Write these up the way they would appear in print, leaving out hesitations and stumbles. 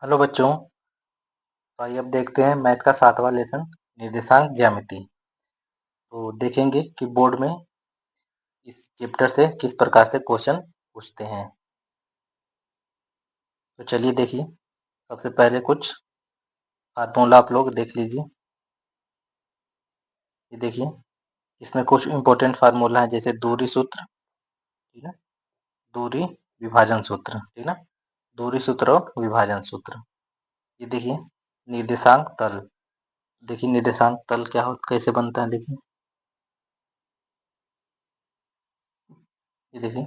Hello बच्चों। तो आइए अब देखते हैं मैथ का 7वां लेसन निर्देशांक ज्यामिति। तो देखेंगे कि बोर्ड में इस चैप्टर से किस प्रकार से क्वेश्चन पूछते हैं। तो चलिए देखिए, सबसे पहले कुछ फार्मूला आप लोग देख लीजिए। ये देखिए, इसमें कुछ इम्पोर्टेंट फार्मूला है, जैसे दूरी सूत्र, ठीक है, दूरी विभाजन सूत्र, ठीक ना, दूरी सूत्र और विभाजन सूत्र। ये देखिए निर्देशांक तल, देखिए निर्देशांक तल क्या हो कैसे बनता है। देखिए ये देखिए,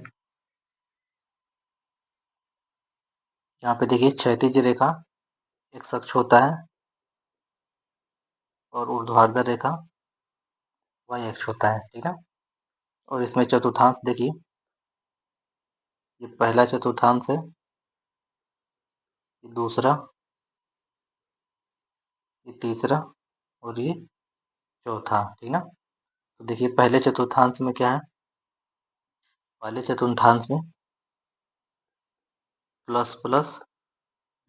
यहाँ पे देखिए क्षैतिज रेखा एक्स अक्ष होता है और ऊर्ध्वाधर रेखा वाई अक्ष होता है, ठीक है। और इसमें चतुर्थांश देखिए, ये पहला चतुर्थांश है, ये दूसरा, ये तीसरा और ये चौथा, ठीक ना। तो देखिए पहले चतुर्थांश में क्या है, पहले चतुर्थांश में प्लस प्लस,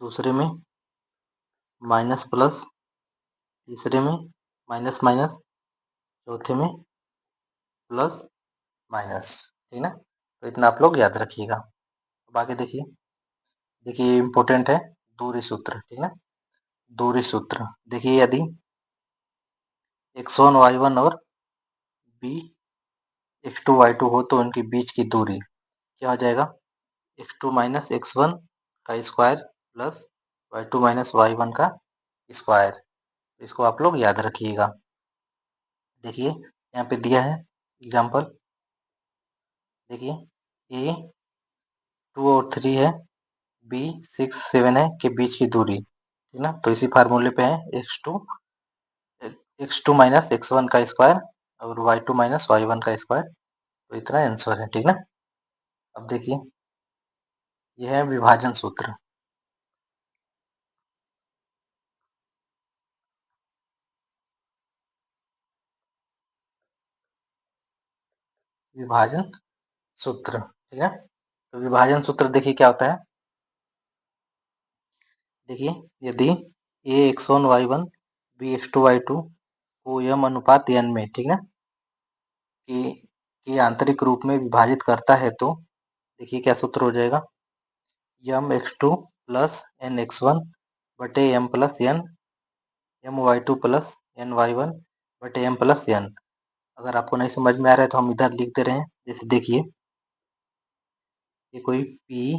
दूसरे में माइनस प्लस, तीसरे में माइनस माइनस, चौथे में प्लस माइनस, ठीक ना। तो इतना आप लोग याद रखिएगा। अब आगे देखिए, देखिए इम्पोर्टेंट है दूरी सूत्र, ठीक ना। दूरी सूत्र देखिए, यदि x1 y1 और b x2 y2 हो तो उनके बीच की दूरी क्या हो जाएगा, x2 माइनस x1 का square plus y2 minus y1 का स्क्वायर। इसको आप लोग याद रखिएगा। देखिए यहाँ पे दिया है एग्जाम्पल, देखिए a 2 और 3 है, b 6 7 है के बीच की दूरी, ठीक ना। तो इसी फार्मूले पे है x2 माइनस x1 का स्क्वायर और y2 माइनस y1 का स्क्वायर। तो इतना आंसर है, ठीक ना। अब देखिए यह है विभाजन सूत्र। विभाजन सूत्र, ठीक है। तो विभाजन सूत्र देखिए क्या होता है। देखिए यदि a x1 y1 b x2 y2 को यम अनुपात n में, ठीक है, कि आंतरिक रूप में विभाजित करता है तो देखिए क्या सूत्र हो जाएगा, यम x2 प्लस n x1 बटे m plus n, m y2 plus n y1 बटे m प्लस n। अगर आपको नहीं समझ में आ रहा है तो हम इधर लिख दे रहे हैं। जैसे देखिए ये कोई p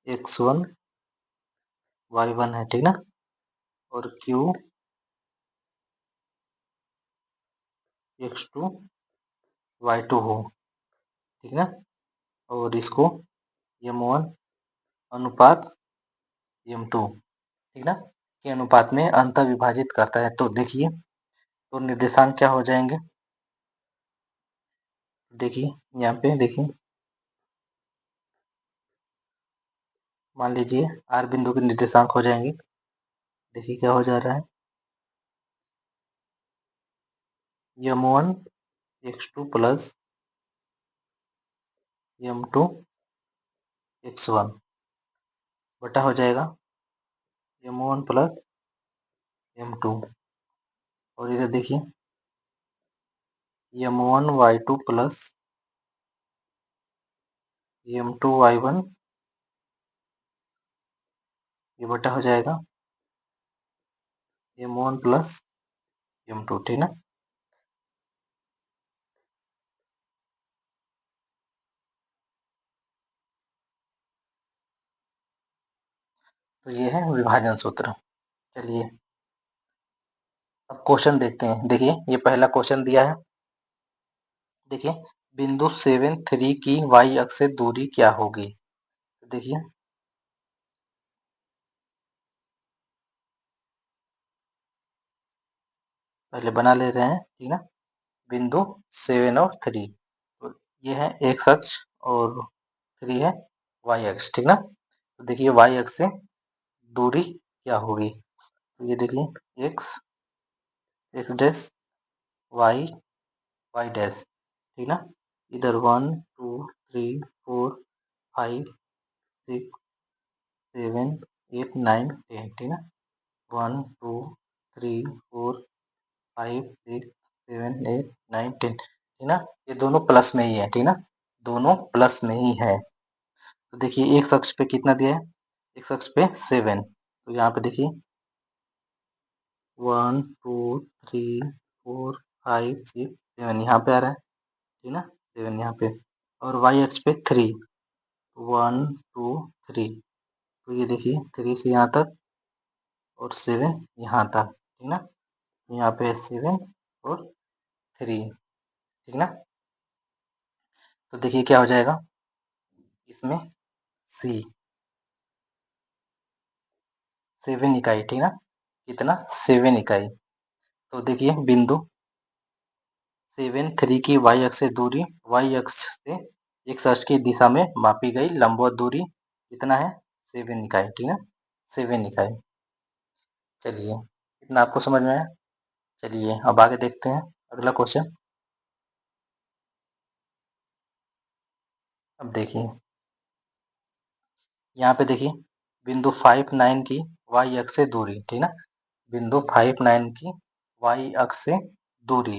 x1 y1 है, ठीक ना, और q x2 y2 हो, ठीक ना, और इसको m1 अनुपात m2, ठीक ना, के अनुपात में अंत विभाजित करता है। तो देखिए तो निर्देशांक क्या हो जाएंगे, देखिए यहाँ पे देखिए, मान लीजिए आर बिंदु के निर्देशांक हो जाएंगे। देखिए क्या हो जा रहा है, m1 x2 plus m2 x1 बटा हो जाएगा m1 प्लस m2, और इधर देखिए m1 y2 plus m2 y1, ये बटा हो जाएगा m1 प्लस m2, ठीक ना। तो ये है विभाजन सूत्र। चलिए अब क्वेश्चन देखते हैं। देखिए ये पहला क्वेश्चन दिया है, देखिए बिंदु 7 3 की y अक्ष से दूरी क्या होगी। तो देखिए पहले बना ले रहे हैं, ठीक ना, बिंदु 7 और 3, तो ये है x अक्ष और 3 है y अक्ष, ठीक ना। तो देखिए y अक्ष से दूरी क्या होगी, तो ये देखिए x dash y y dash, ठीक ना, इधर 1 2 3 4 5 6 7 8 9 10, ठीक ना। 1 2 3 4 5 6 7 8 9 10, ठीक ना। ये दोनों प्लस में ही है, ठीक ना, दोनों प्लस में ही है। तो देखिए एक अक्ष पे कितना दिया है, एक अक्ष पे 7, तो यहाँ पे देखिए 1 2 3 4 5 6 7 यहाँ पे आ रहा है, ठीक ना, 7 यहाँ पे, और वाई अक्ष पे 3, 1 2 3, तो ये देखिए 3 से यहाँ तक और 7 यहाँ तक, ठीक ना, यहाँ पे 7 और 3, ठीक ना। तो देखिए क्या हो जाएगा इसमें, सी 7 इकाई, ठीक ना, कितना 7 इकाई। तो देखिए बिंदु 7 3 की वाई अक्ष से दूरी, वाई अक्ष से एक्स अक्ष की दिशा में मापी गई लंबवत दूरी कितना है, 7 इकाई, ठीक है, 7 इकाई। चलिए इतना आपको समझ में आया। चलिए अब आगे देखते हैं अगला क्वेश्चन। अब देखिए यहाँ पे देखिए बिंदु 5 9 की वाई अक्ष से दूरी, ठीक ना, बिंदु 5 9 की वाई अक्ष से दूरी,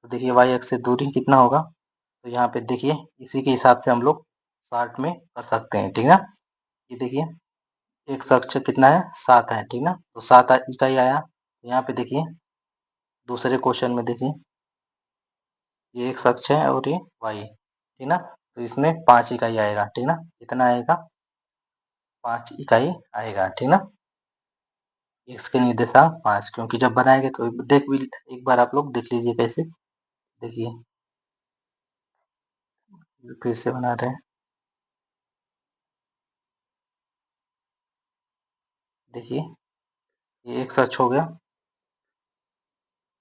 तो देखिए वाई अक्ष से दूरी कितना होगा, तो यहाँ पे देखिए इसी के हिसाब से हम लोग शार्ट में कर सकते हैं, ठीक ना। ये देखिए एक अक्ष कितना है, 7 है, ठीक ना, तो 7 इकाई आया। यहाँ पे देखिए दूसरे क्वेश्चन में देखिए ये एक अक्ष है और ये वाई, ठीक ना, तो इसमें 5 इकाई आएगा, ठीक ना, कितना आएगा, 5 इकाई आएगा, ठीक ना। एक्स के निर्देशांक 5, क्योंकि जब बनाएंगे तो देख भी एक बार आप लोग देख लीजिए कैसे, देखिए फिर से बना रहे हैं, देखिए ये एक अक्ष हो गया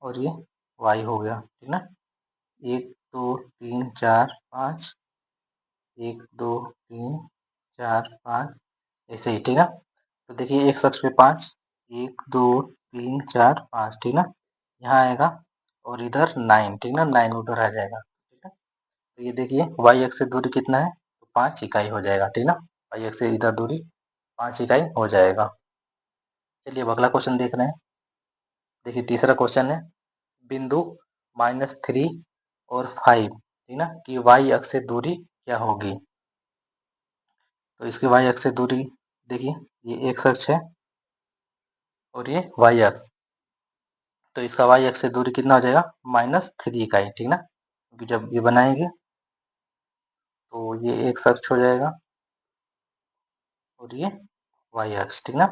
और ये वाई हो गया, ठीक ना, 1 2 3 4 5, 1 2 3 4 5, ऐसे ही, ठीक ना। तो देखिए एक अक्ष पे 5, 1 2 3 4 5, ठीक ना, यहाँ आएगा, और इधर 9, ठीक ना, 9 उधर आ जाएगा, ठीक है। तो ये देखिए वाई अक्ष से दूरी कितना है, तो 5 इकाई हो जाएगा, ठीक ना, वाई अक्ष से इधर दूरी 5 इकाई हो जाएगा। चलिए अब अगला क्वेश्चन देख रहे हैं। देखिए तीसरा क्वेश्चन है बिंदु -3 और 5, ठीक ना, कि वाई अक्ष से दूरी क्या होगी। तो इसकी वाई अक्ष से दूरी देखिए ये एक्स अक्ष है और ये वाई अक्ष, तो इसका वाई अक्ष से दूरी कितना हो जाएगा, -3 इकाई, ठीक ना, क्योंकि जब ये बनाएंगे तो ये एक्स अक्ष हो जाएगा और ये वाई अक्ष, ठीक ना।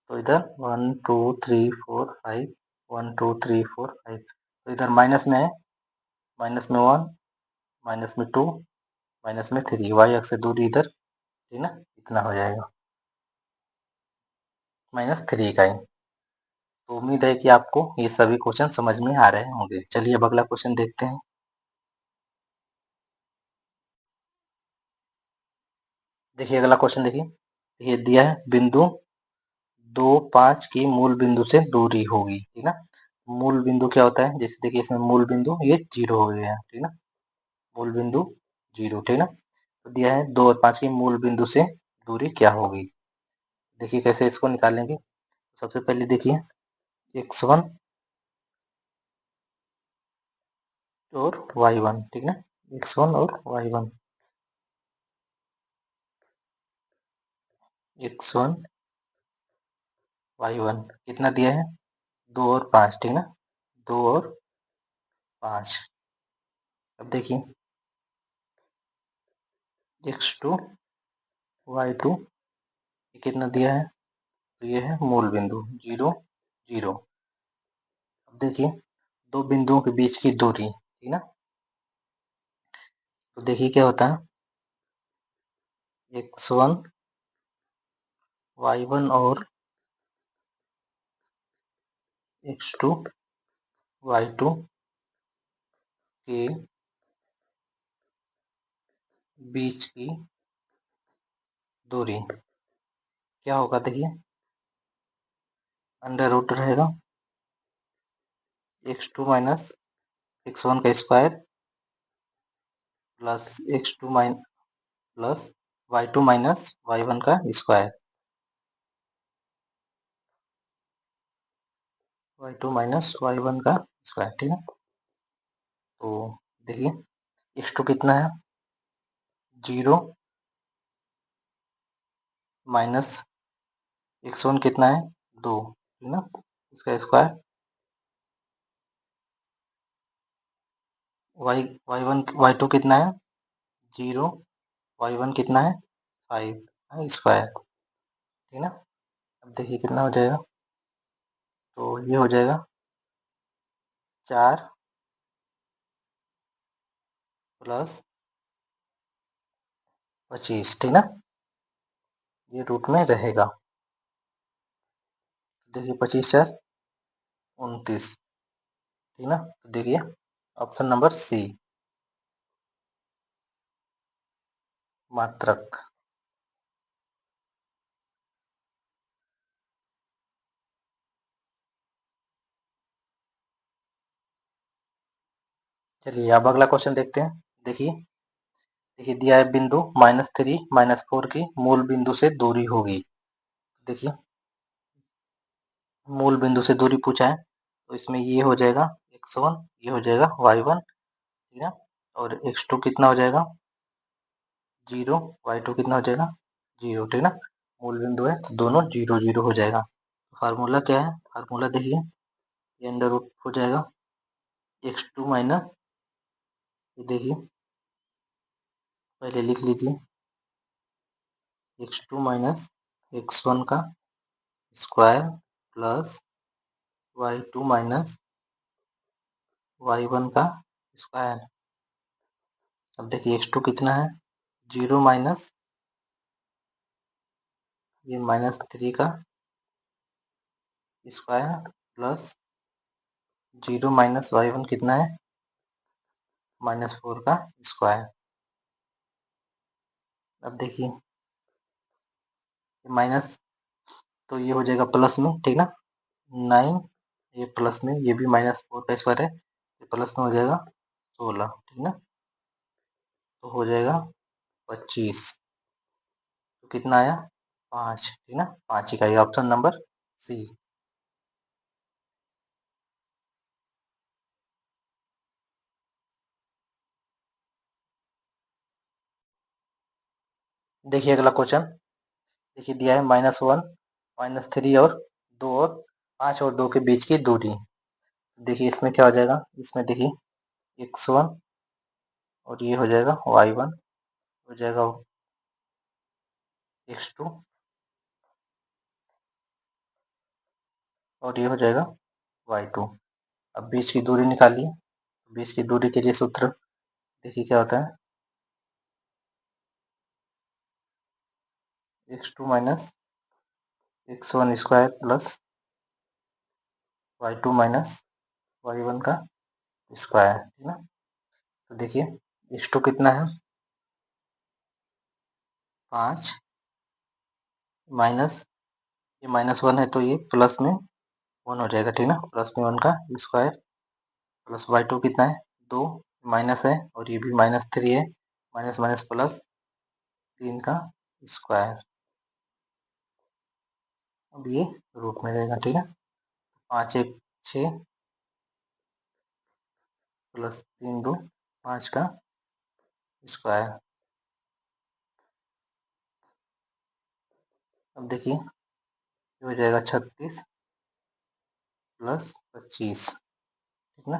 तो इधर 1 2 3 4 5, 1 2 3 4 5, तो इधर माइनस में है, माइनस में 1, माइनस में 2, माइनस में 3, वाई अक्ष से दूरी इधर, ठीक ना, इतना हो जाएगा, -3 इकाई। तो उम्मीद है कि आपको ये सभी क्वेश्चन समझ में आ रहे होंगे। चलिए अब अगला क्वेश्चन देखते हैं। देखिए अगला क्वेश्चन देखिए, ये दिया है बिंदु 2 5 की मूल बिंदु से दूरी होगी, ठीक ना। मूल बिंदु क्या होता है, जैसे देखिए इसमें मूल बिंदु ये 0 हो गया, ठीक ना, मूल बिंदु 0, ठीक ना। तो दिया है 2 और 5 की मूल बिंदु से दूरी क्या होगी। देखिए कैसे इसको निकालेंगे। सबसे पहले देखिए x1 और y1, ठीक ना, x1 और y1, x1 y1 कितना दिया है, 2 और 5, ठीक ना, 2 और 5। अब देखिए x2 y2 कितना दिया है, तो ये है मूल बिंदु 0 0। अब देखिए दो बिंदुओं के बीच की दूरी, ठीक ना, तो देखिए क्या होता है, x1 y1 और x2 y2 के बीच की दूरी क्या होगा, देखिए अंडर रूट रहेगा x2 माइनस x1 का square plus x2 plus y2 minus y1 का स्क्वायर, y2 माइनस y1 का स्क्वायर, ठीक है। तो देखिए x2 कितना है, 0 माइनस x1 कितना है, 2, ठीक ना, इसका स्क्वायर। y2 कितना है, 0, y1 कितना है, 5 स्क्वायर, ठीक ना। अब देखिए कितना हो जाएगा, तो ये हो जाएगा 4 प्लस 25, ठीक ना, ये रूट में रहेगा। देखिए 25 4 29, ठीक ना। तो देखिए ऑप्शन नंबर सी, मात्रक। चलिए अब अगला क्वेश्चन देखते हैं। देखिए देखिए दिया है बिंदु -3 -4 की मूल बिंदु से दूरी होगी। देखिए मूल बिंदु से दूरी पूछा है, तो इसमें ये हो जाएगा x1, ये हो जाएगा y1, ठीक है। और x2 कितना हो जाएगा, 0, y2 कितना हो जाएगा, 0, ठीक ना। मूल बिंदु है तो दोनों 0 0 हो जाएगा। फार्मूला क्या है, फार्मूला देखिए, ये अंडर रूट हो जाएगा x2 माइनस, ये देखिए पहले लिख लीजिए, x2 माइनस x1 का square plus y2 minus y1 का स्क्वायर। अब देखिए x2 कितना है, 0 माइनस ये -3 का स्क्वायर प्लस 0 माइनस y1 कितना है, -4 का स्क्वायर। अब देखिए माइनस, तो ये हो जाएगा प्लस में, ठीक ना, 9, ये प्लस में, ये भी -4 का स्क्वायर है, ये प्लस में हो जाएगा 16, ठीक ना। तो हो जाएगा 25, तो कितना आया, 5, ठीक ना, 5 इकाई, ऑप्शन नंबर सी। देखिए अगला क्वेश्चन, देखिए दिया है -1 -3 और 2 और 5 और 2 के बीच की दूरी। देखिए इसमें क्या हो जाएगा, इसमें देखिए x1 और ये हो जाएगा y1, हो जाएगा x2 और ये हो जाएगा y2। अब बीच की दूरी निकालिए, बीच की दूरी के लिए सूत्र देखिए क्या होता है, x2 minus x1 square plus y2 minus y1 का स्क्वायर, ठीक ना। तो देखिए x2 कितना है, 5 माइनस ये -1 है, तो ये प्लस में 1 हो जाएगा, ठीक ना, प्लस में 1 का स्क्वायर प्लस y2 कितना है, 2, माइनस है और ये भी -3 है, माइनस माइनस प्लस 3 का स्क्वायर। अब ये रूट में रहेगा, ठीक है। 5 1 6 प्लस 3 2 5 का स्क्वायर। अब देखिए ये हो जाएगा 36 प्लस 25, ठीक ना।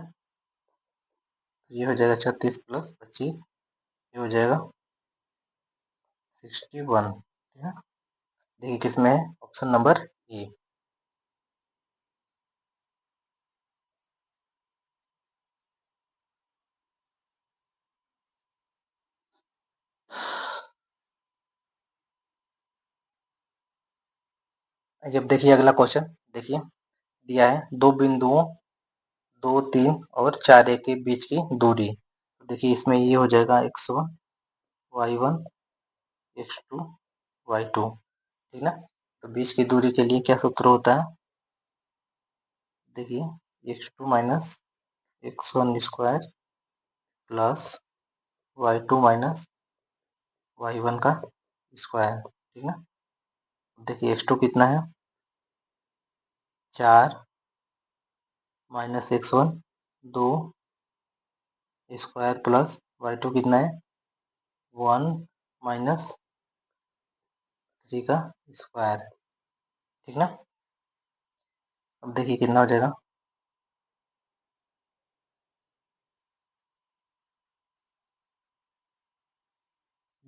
ये हो जाएगा 36 प्लस 25, ये हो जाएगा 61, ठीक है। देखिए किसमें है, ऑप्शन नंबर ए। जब देखिए अगला क्वेश्चन, देखिए दिया है दो बिंदुओं 2 3 और 4 ए के बीच की दूरी। तो देखिए इसमें ये हो जाएगा x1 y1 x2 y2, ठीक ना। तो बीच की दूरी के लिए क्या सूत्र होता है, देखिए x2 minus x1 square plus y2 minus y1 का स्क्वायर, ठीक ना। देखिए x2 कितना है, 4 minus x1 2 square plus y2 कितना है 1 माइनस 3 का स्क्वायर, ठीक ना। अब देखिए कितना हो जाएगा,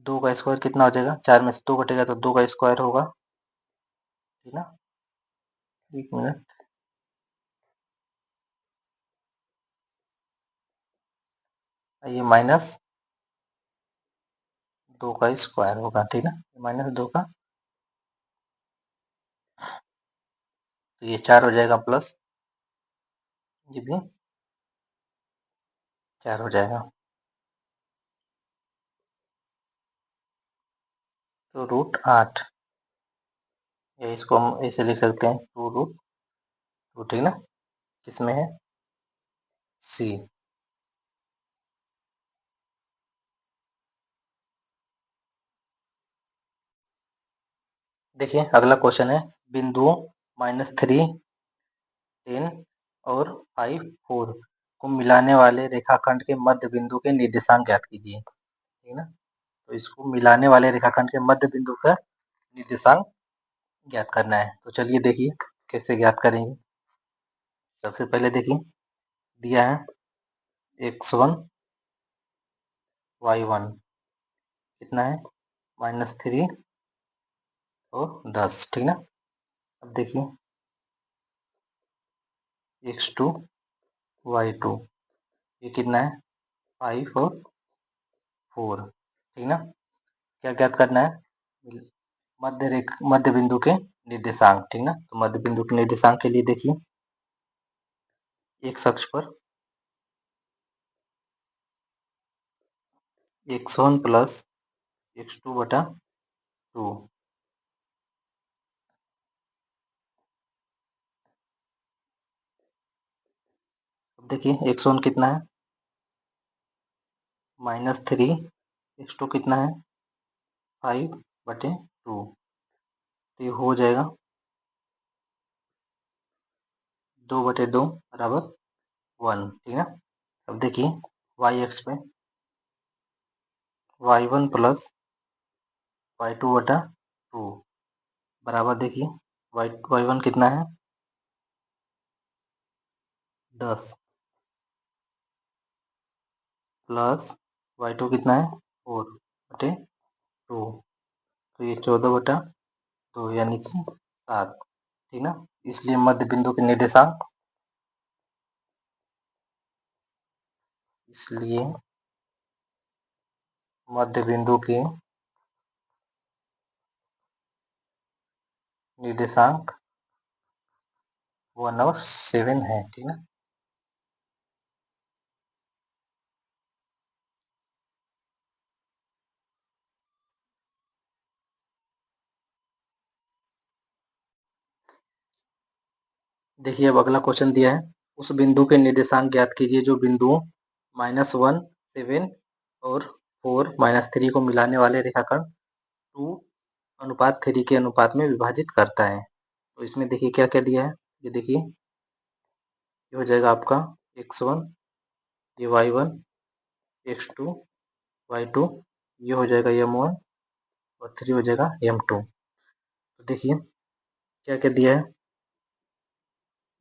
2 का स्क्वायर कितना हो जाएगा, 4 में से 2 घटेगा तो 2 का स्क्वायर होगा, ठीक ना। 1 मिनट, ये माइनस 2 का स्क्वायर होगा, ठीक ना, माइनस 2 का, तो ये 4 हो जाएगा प्लस ये भी 4 हो जाएगा, तो √8, या इसको हम ऐसे लिख सकते हैं 2√2, ठीक ना, किसमें है सी। देखिए अगला क्वेश्चन है, बिंदुओं -3 10 और 5 4 को मिलाने वाले रेखाखंड के मध्य बिंदु के निर्देशांक ज्ञात कीजिए, ठीक ना। तो इसको मिलाने वाले रेखाखंड के मध्य बिंदु का निर्देशांक ज्ञात करना है, तो चलिए देखिए कैसे ज्ञात करेंगे। सबसे पहले देखिए दिया है x1 y1 कितना है -3 और 10, ठीक ना। अब देखिए x2 y2 ये कितना है 5 और 4, ठीक ना। क्या ज्ञात करना है, मध्य बिंदु के निर्देशांक, ठीक ना। तो मध्य बिंदु के निर्देशांक के लिए देखिए x अक्ष पर x1 प्लस x2 बटा 2, अब देखिए x1 कितना है -3, x2 कितना है 5/2, तो ये हो जाएगा 2/2 बराबर 1, ठीक है। अब देखिए y अक्ष पे y1 प्लस y2/2 बराबर देखिए y1 कितना है 10 प्लस y2 कितना है 4/2, तो ये 14/2 यानी कि 7, ठीक ना। इसलिए मध्य बिंदु के निर्देशांक, इसलिए मध्य बिंदु के निर्देशांक 1 और 7 है, ठीक ना। देखिए अब अगला क्वेश्चन दिया है, उस बिंदु के निर्देशांक ज्ञात कीजिए जो बिंदुओं -1 7 और 4 -3 को मिलाने वाले रेखाखंड 2:3 के अनुपात में विभाजित करता है। तो इसमें देखिए क्या क्या दिया है, ये देखिए ये हो जाएगा आपका x1, ये y1, x2 y2, ये हो जाएगा m1 और 3 हो जाएगा m2। तो देखिए क्या क्या दिया है,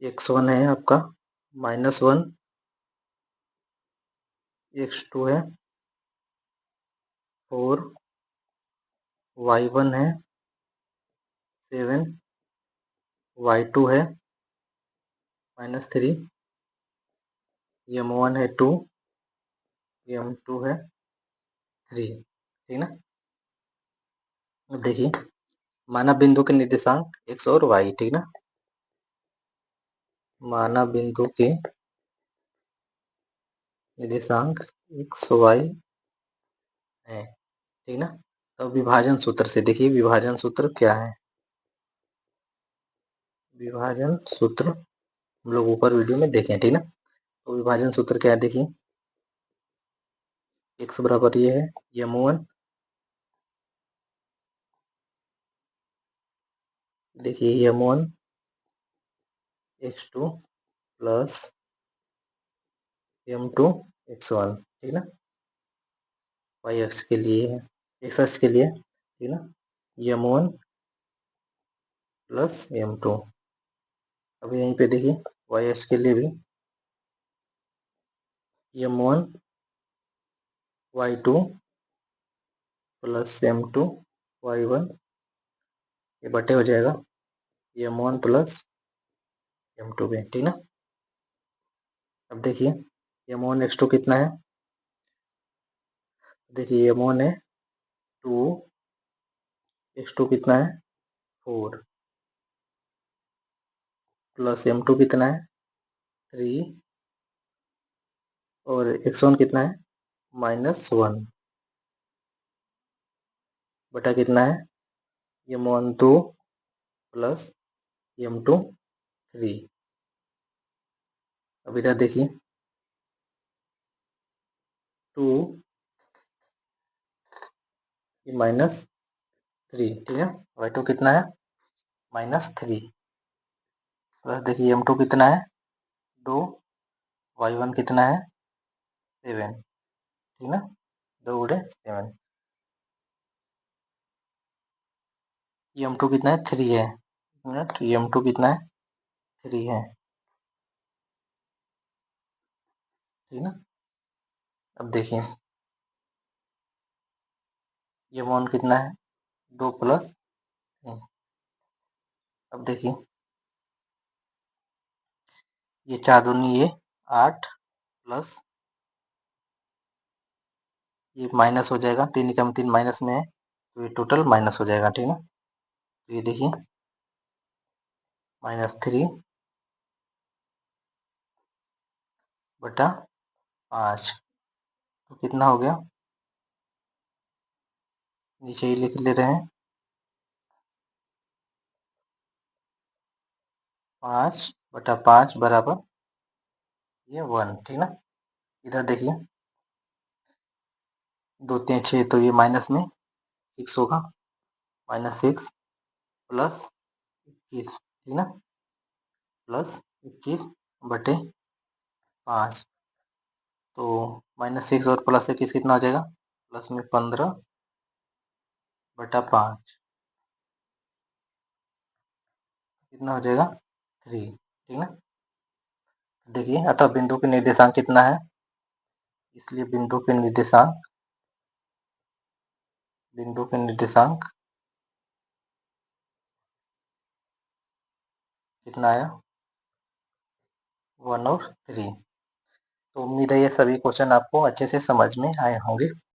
x1 है आपका -1, x2 है 4, y1 है 7, y2 है -3, m1 है 2, m2 है 3, ठीक ना। अब देखिए माना बिंदु के निर्देशांक x और y, ठीक ना, माना बिंदु के निर्देशांक x y है, ठीक ना। तो विभाजन सूत्र से देखिए, विभाजन सूत्र क्या है, विभाजन सूत्र हम लोग ऊपर वीडियो में देखें, ठीक ना। तो विभाजन सूत्र क्या है देखिए, x बराबर ये है m1, देखिए m1 x2 plus m2 x1, ठीक ना, y अक्ष के लिए है, x अक्ष के लिए, ठीक ना, m1 प्लस m2। अब यहीं पे देखिए y अक्ष के लिए भी m1 y2 plus m2 y1, ये बटे हो जाएगा m1 प्लस m2 भी, ठीक ना। अब देखिए m1 x2 कितना है, देखिए m1 है 2, x2 कितना है 4, प्लस m2 कितना है 3, और x1 कितना है -1, बटा कितना है m1 2 प्लस m2 3। अब इधर देखिए 2 -3, ठीक है, y2 कितना है -3, प्लस देखिए m2 कितना है 2, y1 कितना है 7, ठीक ना, 2 गुणे 7, m2 कितना है 3 है, मिनट, m2 कितना है 3 है, ठीक ना। अब देखिए m1 कितना है 2 प्लस 3। अब देखिए ये 4 दूनी ये 8, प्लस ये माइनस हो जाएगा, 3 एकम 3 माइनस में है, तो ये टोटल माइनस हो जाएगा, ठीक ना। तो ये देखिए -3 बटा 5, तो कितना हो गया, नीचे ही लिख ले रहे हैं 5 बटा 5 बराबर ये 1, ठीक ना। इधर देखिए 2 3 6, तो ये माइनस में 6 होगा, -6 प्लस 21, ठीक ना, प्लस 21 बटे 5, तो -6 और +21 कितना हो जाएगा, प्लस में 15 बटा 5, कितना हो जाएगा 3, ठीक ना। देखिए अतः बिंदु के निर्देशांक कितना है, इसलिए बिंदु के निर्देशांक कितना आया 1 और 3। तो उम्मीद है ये सभी क्वेश्चन आपको अच्छे से समझ में आए होंगे।